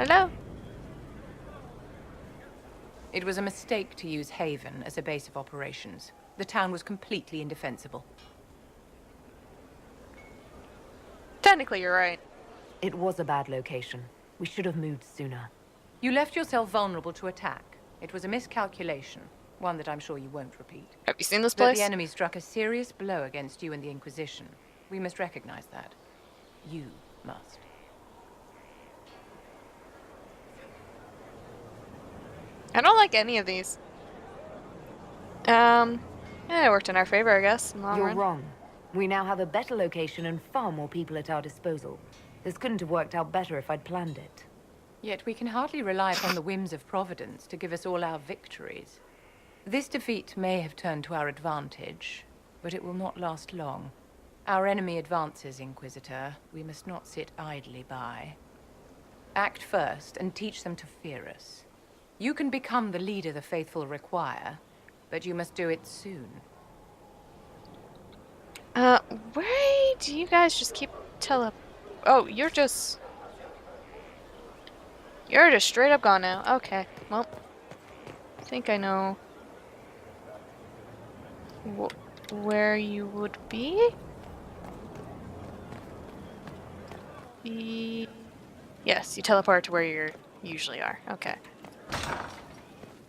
Hello? It was a mistake to use Haven as a base of operations. The town was completely indefensible. Technically, you're right. It was a bad location. We should have moved sooner. You left yourself vulnerable to attack. It was a miscalculation, one that I'm sure you won't repeat. Have you seen this But place? the enemy struck a serious blow against you and the Inquisition. We must recognize that. You must. I don't like any of these. Yeah, it worked in our favor, I guess, in the long You're run. wrong. We now have a better location and far more people at our disposal. This couldn't have worked out better if I'd planned it. Yet we can hardly rely upon the whims of Providence to give us all our victories. This defeat may have turned to our advantage, but it will not last long. Our enemy advances, Inquisitor. We must not sit idly by. Act first and teach them to fear us. You can become the leader the faithful require, but you must do it soon. Why do you guys just keep Oh, you're just straight up gone now. Okay, well, I think I know where you would be. Yes, you teleport to where you usually are. Okay.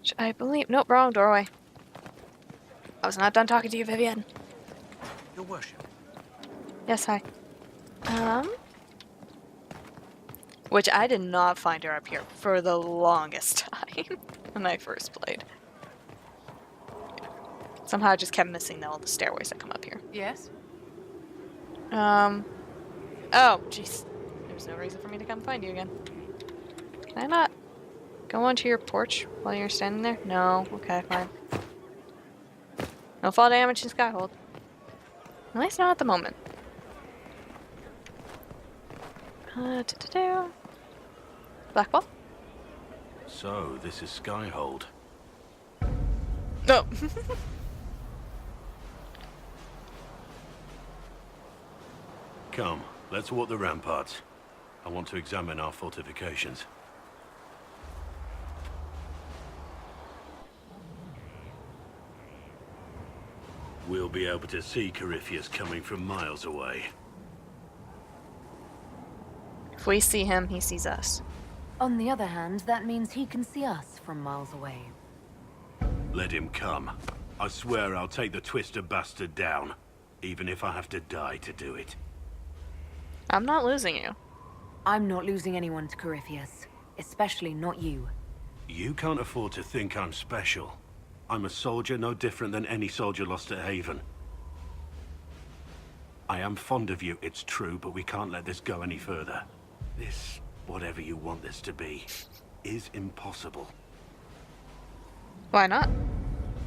Which I believe. Nope, wrong doorway. I was not done talking to you, Vivian. Your worship. Yes, hi. Which I did not find her up here for the longest time when I first played. Somehow I just kept missing all the stairways that come up here. Yes? Oh, jeez. There's no reason for me to come find you again. Can I not go onto your porch while you're standing there? No. Okay, fine. No fall damage in Skyhold. At least not at the moment. Black ball? So, this is Skyhold. No. Come, let's walk the ramparts. I want to examine our fortifications. We'll be able to see Corypheus coming from miles away. If we see him, he sees us. On the other hand, that means he can see us from miles away. Let him come. I swear I'll take the twisted bastard down, even if I have to die to do it. I'm not losing you. I'm not losing anyone to Corypheus. Especially not you. You can't afford to think I'm special. I'm a soldier no different than any soldier lost at Haven. I am fond of you, it's true, but we can't let this go any further. This, whatever you want this to be, is impossible. Why not?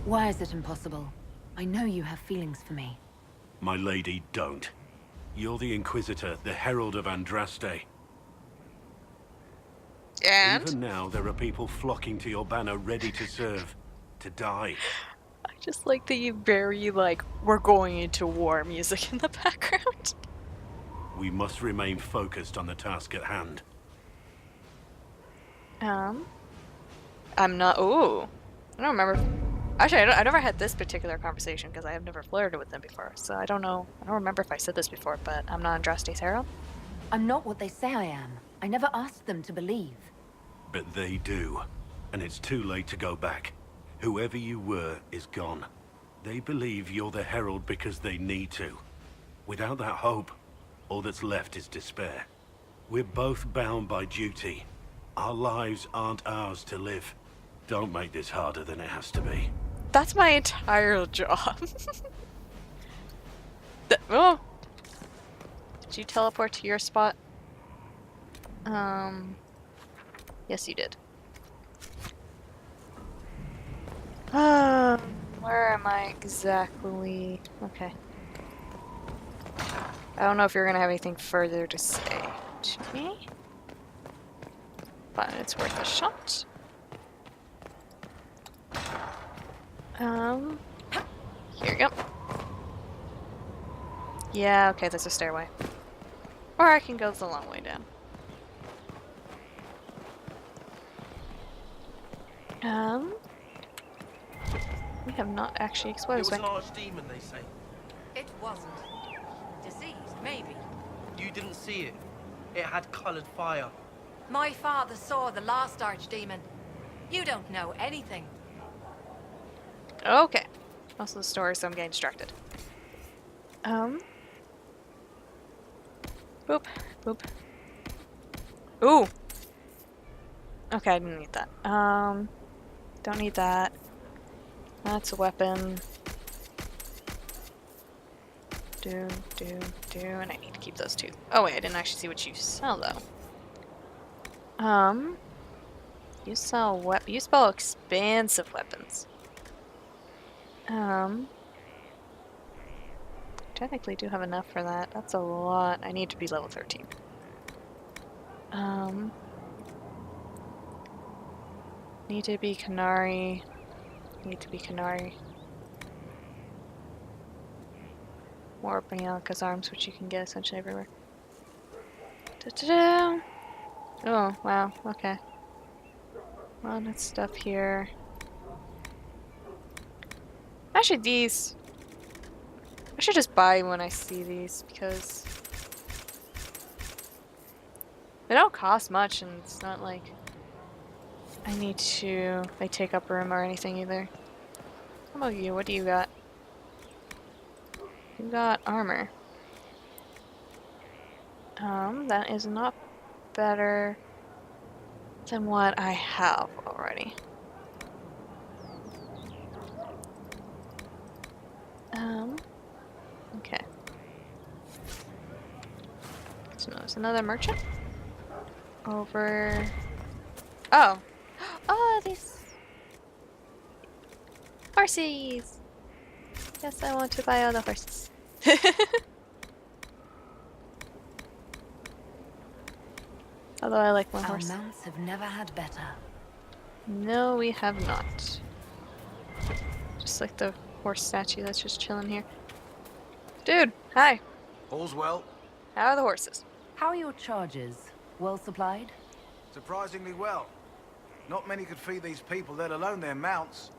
Why is it impossible? I know you have feelings for me. My lady, don't. You're the Inquisitor, the Herald of Andraste. And? Even now, there are people flocking to your banner ready to serve, to die. I just like the very, we're going into war music in the background. We must remain focused on the task at hand. I'm not. Ooh. I don't remember. Actually, I never had this particular conversation because I have never flirted with them before. So I don't know. I don't remember if I said this before, but I'm not Andraste's herald. I'm not what they say I am. I never asked them to believe. But they do. And it's too late to go back. Whoever you were is gone. They believe you're the herald because they need to. Without that hope, all that's left is despair. We're both bound by duty. Our lives aren't ours to live. Don't make this harder than it has to be. That's my entire job. Oh! Did you teleport to your spot? Yes, you did. Where am I exactly? Okay. I don't know if you're gonna have anything further to say to me, but it's worth a shot. Here you go. Yeah, okay, there's a stairway. Or I can go the long way down. We have not actually explored It this was way. an archdemon, they say. It wasn't. Diseased, maybe. You didn't see it. It had coloured fire. My father saw the last archdemon. You don't know anything. Okay. Most of the story, so I'm getting distracted. Boop. Boop. Ooh! Okay, I didn't need that. Don't need that. That's a weapon. Do, and I need to keep those two. Oh wait, I didn't actually see what you sell though. You sell you spell expansive weapons. Technically do have enough for that. That's a lot. I need to be level 13. Need to be Canary. Need to be Canary. More Bianca's arms, which you can get essentially everywhere. Da-da-da. Oh, wow, okay. A lot of stuff here. Actually, these... I should just buy when I see these, because... they don't cost much, and it's not like... I need to... they take up room or anything either. How about you? What do you got? You got armor. That is not better than what I have already. Okay. So there's another merchant. Over... oh! Oh, these... horses! Yes, I want to buy all the horses. Although I like one Our horse. mounts have never had better. No, we have not. Just like the horse statue that's just chilling here. Dude, hi. All's well. How are the horses? How are your charges? Well supplied? Surprisingly well. Not many could feed these people, let alone their mounts.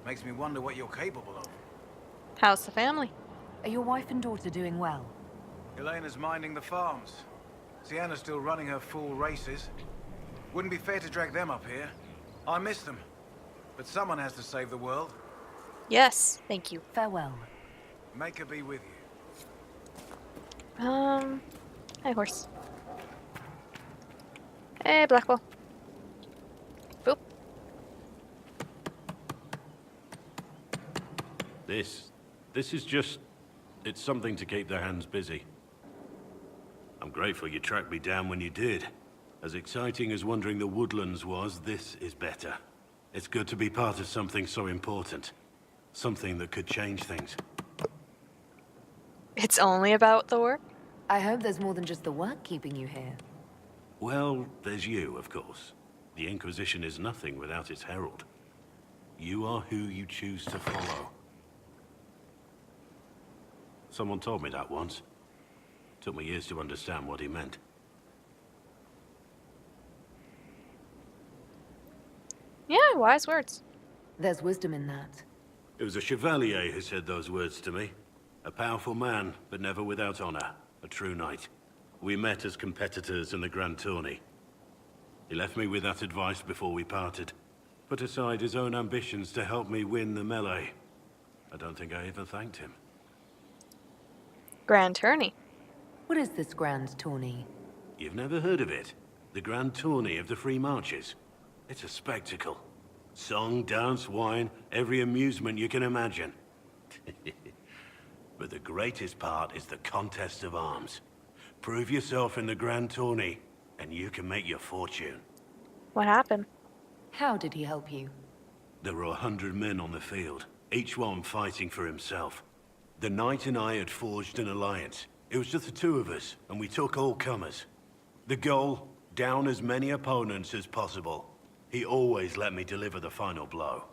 Makes me wonder what you're capable of. How's the family? Are your wife and daughter doing well? Elena's minding the farms. Sienna's still running her fool races. Wouldn't be fair to drag them up here. I miss them. But someone has to save the world. Yes, thank you. Farewell. Make her be with you. Hi horse. Hey, Blackwell. Boop. This is just... it's something to keep their hands busy. I'm grateful you tracked me down when you did. As exciting as wandering the woodlands was, this is better. It's good to be part of something so important. Something that could change things. It's only about the work? I hope there's more than just the work keeping you here. Well, there's you, of course. The Inquisition is nothing without its herald. You are who you choose to follow. Someone told me that once. Took me years to understand what he meant. Yeah, wise words. There's wisdom in that. It was a chevalier who said those words to me. A powerful man, but never without honor. A true knight. We met as competitors in the Grand Tourney. He left me with that advice before we parted. Put aside his own ambitions to help me win the melee. I don't think I ever thanked him. Grand Tourney. What is this grand tourney? You've never heard of it? The Grand Tourney of the Free Marches. It's a spectacle. Song, dance, wine, every amusement you can imagine. But the greatest part is the contest of arms. Prove yourself in the Grand Tourney, and you can make your fortune. What happened? How did he help you? There were 100 men on the field, each one fighting for himself. The knight and I had forged an alliance. It was just the two of us, and we took all comers. The goal, down as many opponents as possible. He always let me deliver the final blow.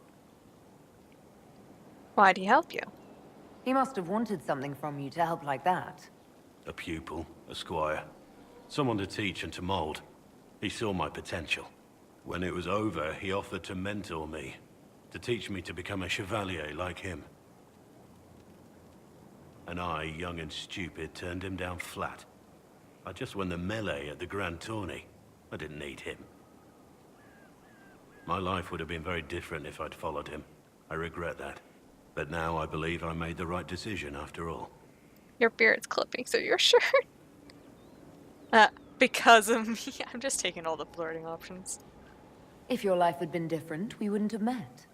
Why'd he help you? He must have wanted something from you to help like that. A pupil, a squire. Someone to teach and to mold. He saw my potential. When it was over, he offered to mentor me, to teach me to become a chevalier like him. And I, young and stupid, turned him down flat. I just won the melee at the Grand Tourney. I didn't need him. My life would have been very different if I'd followed him. I regret that. But now I believe I made the right decision after all. Your beard's clipping, so you're sure? Because of me. I'm just taking all the flirting options. If your life had been different, we wouldn't have met.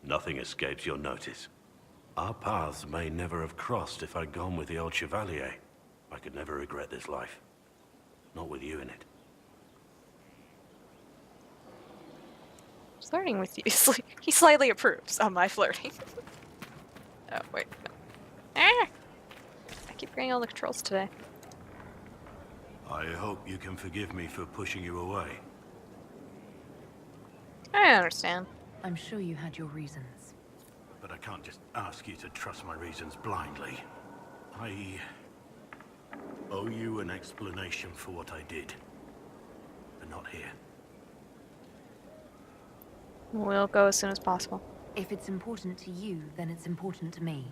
Nothing escapes your notice. Our paths may never have crossed if I'd gone with the old Chevalier. I could never regret this life. Not with you in it. Flirting with you. He slightly approves of my flirting. Oh, wait. No. Ah! I keep getting all the controls today. I hope you can forgive me for pushing you away. I understand. I'm sure you had your reasons. But I can't just ask you to trust my reasons blindly. I owe you an explanation for what I did. But not here. We'll go as soon as possible. If it's important to you, then it's important to me.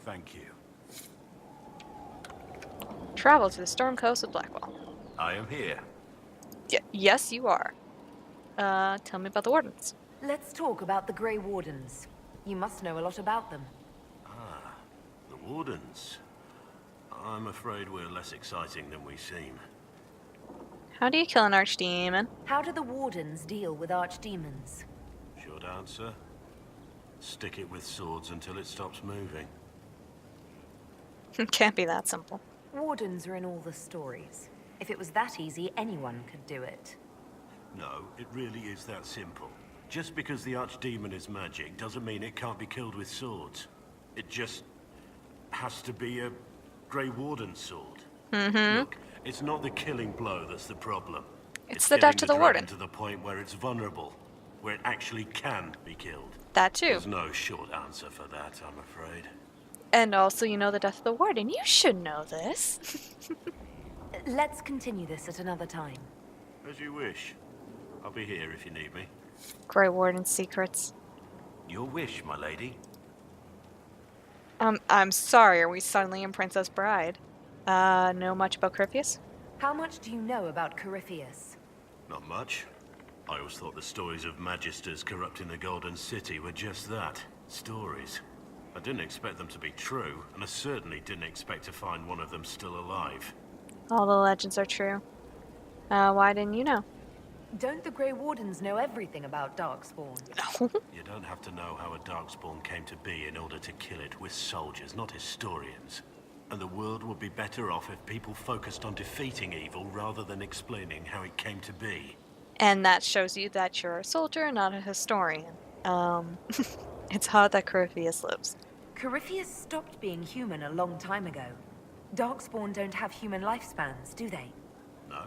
Thank you. Travel to the storm coast of Blackwall. I am here. Yes, you are. Tell me about the Wardens. Let's talk about the Grey Wardens. You must know a lot about them. Ah, the Wardens. I'm afraid we're less exciting than we seem. How do you kill an archdemon? How do the Wardens deal with archdemons? Short answer. Stick it with swords until it stops moving. Can't be that simple. Wardens are in all the stories. If it was that easy, anyone could do it. No, it really is that simple. Just because the archdemon is magic doesn't mean it can't be killed with swords. It just has to be a Grey Warden sword. Look, it's not the killing blow that's the problem. It's the death to the killing Warden. dragon to the point where it's vulnerable, where it actually can be killed. That too. There's no short answer for that, I'm afraid. And also, you know the death of the Warden. You should know this. Let's continue this at another time. As you wish. I'll be here if you need me. Grey Warden secrets. Your wish, my lady. I'm sorry, are we suddenly in Princess Bride? Know much about Corypheus? How much do you know about Corypheus? Not much. I always thought the stories of magisters corrupting the Golden City were just that. Stories. I didn't expect them to be true, and I certainly didn't expect to find one of them still alive. All the legends are true. Why didn't you know? Don't the Grey Wardens know everything about Darkspawn? You don't have to know how a Darkspawn came to be in order to kill it. We're soldiers, not historians. And the world would be better off if people focused on defeating evil rather than explaining how it came to be. And that shows you that you're a soldier, not a historian. It's hard that Corypheus lives. Corypheus stopped being human a long time ago. Darkspawn don't have human lifespans, do they? No,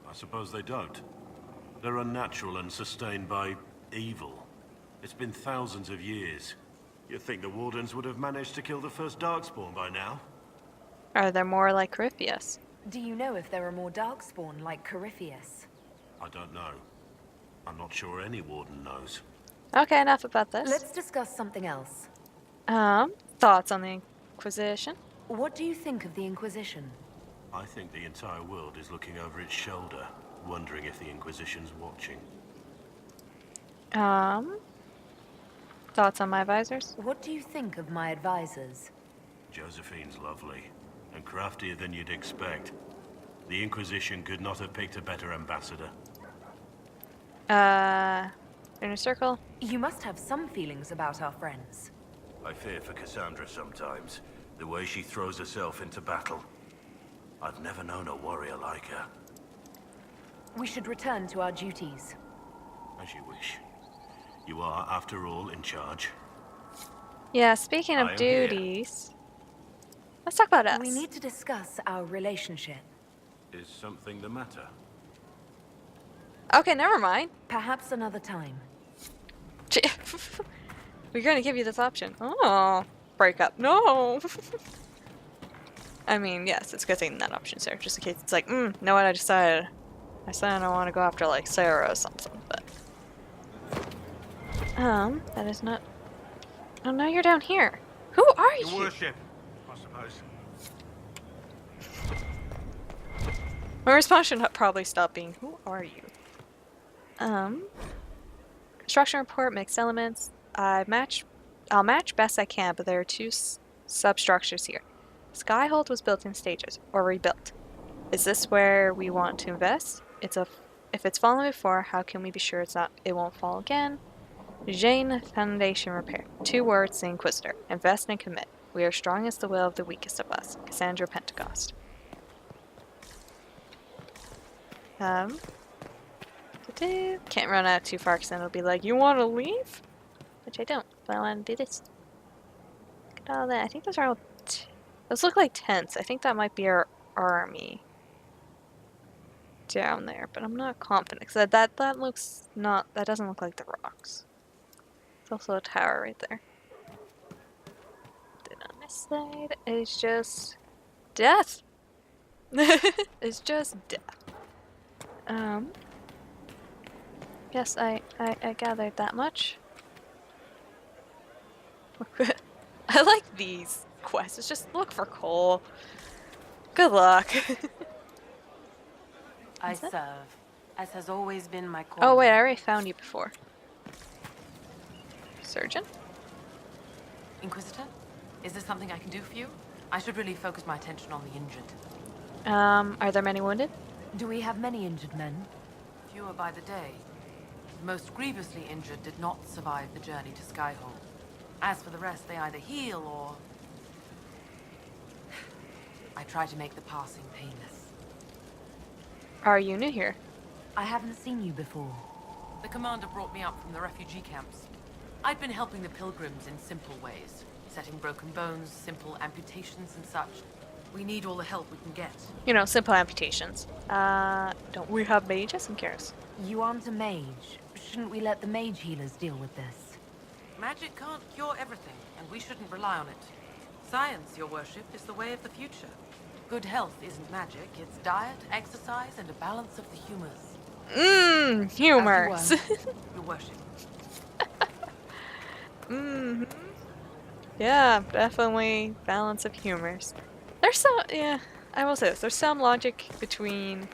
I suppose they don't. They're unnatural and sustained by evil. It's been thousands of years. You'd think the Wardens would have managed to kill the first Darkspawn by now. Are there more like Corypheus? Do you know if there are more Darkspawn like Corypheus? I don't know. I'm not sure any Warden knows. Okay, enough about this. Let's discuss something else. Thoughts on the Inquisition? What do you think of the Inquisition? I think the entire world is looking over its shoulder, wondering if the Inquisition's watching. Thoughts on my advisors? What do you think of my advisors? Josephine's lovely, and craftier than you'd expect. The Inquisition could not have picked a better ambassador. Inner Circle? You must have some feelings about our friends. I fear for Cassandra sometimes, the way she throws herself into battle. I've never known a warrior like her. We should return to our duties. As you wish. You are, after all, in charge. Yeah, speaking of I am here. duties... Let's talk about us. We need to discuss our relationship. Is something the matter? Okay, never mind. Perhaps another time. We're going to give you this option. Oh, break up. No. I mean, yes, it's good thing that option's there, just in case it's like, know what I decided. I said I want to go after like Sarah or something, but that is not. Oh, now you're down here. Who are Your you? worship, I suppose. My response should probably stop being, "Who are you?" Construction report, mixed elements. I'll match best I can, but there are two substructures here. Skyhold was built in stages, or rebuilt. Is this where we want to invest? If it's fallen before, how can we be sure it won't fall again? Jane Foundation Repair. 2 words, the Inquisitor. Invest and commit. We are strong as the will of the weakest of us. Cassandra Pentecost. Can't run out too far because then it'll be like, you want to leave? Which I don't, but I want to do this. Look at all that. I think those are all... those look like tents. I think that might be our army down there, but I'm not confident because that looks not... that doesn't look like the rocks. There's also a tower right there. Then on this side is just... death! It's just death. Yes, I gathered that much. I like these quests. It's just look for coal. Good luck. I serve, as has always been my calling. Oh wait, I already found you before. Surgeon? Inquisitor, is there something I can do for you? I should really focus my attention on the injured. Are there many wounded? Do we have many injured men? Fewer by the day. The most grievously injured did not survive the journey to Skyhold. As for the rest, they either heal or... I try to make the passing painless. Are you new here? I haven't seen you before. The commander brought me up from the refugee camps. I'd been helping the pilgrims in simple ways. Setting broken bones, simple amputations and such. We need all the help we can get. You know, simple amputations. Don't we have mages? Who cares? You aren't a mage. Shouldn't we let the mage healers deal with this? Magic can't cure everything, and we shouldn't rely on it. Science, your worship, is the way of the future. Good health isn't magic, it's diet, exercise, and a balance of the humors. Humors. Your worship. Yeah, definitely balance of humors. There's some, yeah, I will say this. There's some logic between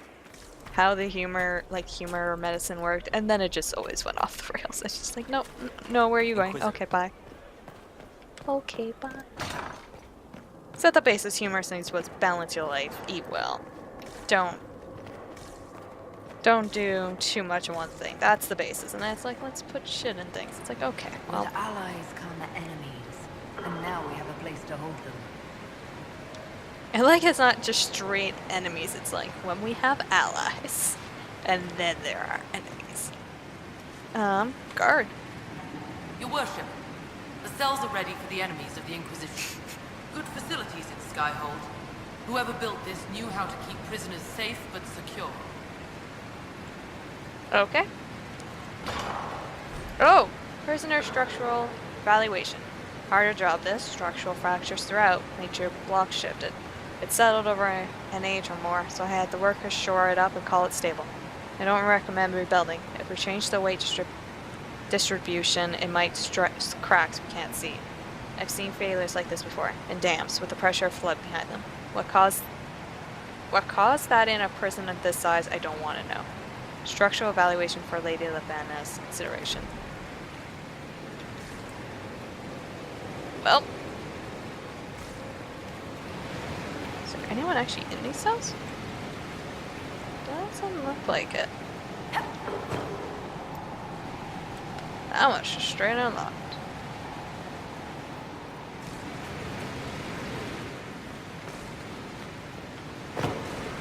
how the humor or medicine worked, and then it just always went off the rails. It's just like, no, where are you going? Okay, bye. Okay, bye. So at the basis, humor needs was balance your life, eat well. Don't do too much of one thing. That's the basis, and then it's like, let's put shit in things. It's like, okay, well. With allies come enemies, and now we have a place to hold them. I like it's not just straight enemies, it's like when we have allies, and then there are enemies. Guard. Your worship, the cells are ready for the enemies of the Inquisition. Good facilities in Skyhold. Whoever built this knew how to keep prisoners safe but secure. Okay. Oh! Prisoner structural evaluation. Harder job this, structural fractures throughout, nature block shifted. It settled over an age or more, so I had the workers shore it up and call it stable. I don't recommend rebuilding. If we change the weight distribution, it might stress cracks we can't see. I've seen failures like this before, in dams, with the pressure of flood behind them. What caused that in a prison of this size, I don't want to know. Structural evaluation for Lady Lavana's consideration. Well. Is there anyone actually in these cells? Doesn't look like it. That one's just straight unlocked.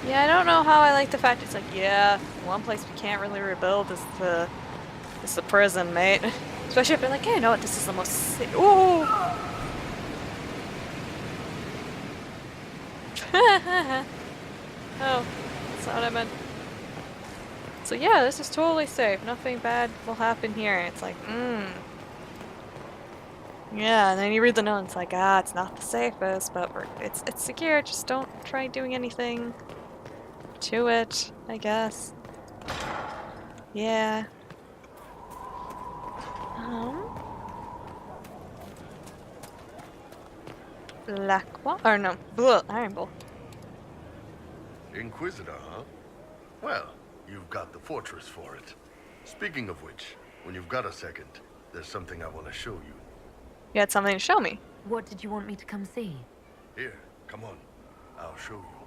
Yeah, I don't know how I like the fact it's like, yeah, one place we can't really rebuild is the prison, mate. Especially if they're like, hey, you know what, this is the most ooh! Oh, that's not what I meant. So yeah, this is totally safe. Nothing bad will happen here. It's like, yeah, and then you read the note and it's like, it's not the safest, but it's secure. Just don't try doing anything to it, I guess. Yeah. L'Aqua? Or no, Iron Bull. Inquisitor, huh? Well, you've got the fortress for it. Speaking of which, when you've got a second, there's something I want to show you. You had something to show me. What did you want me to come see? Here, come on. I'll show you.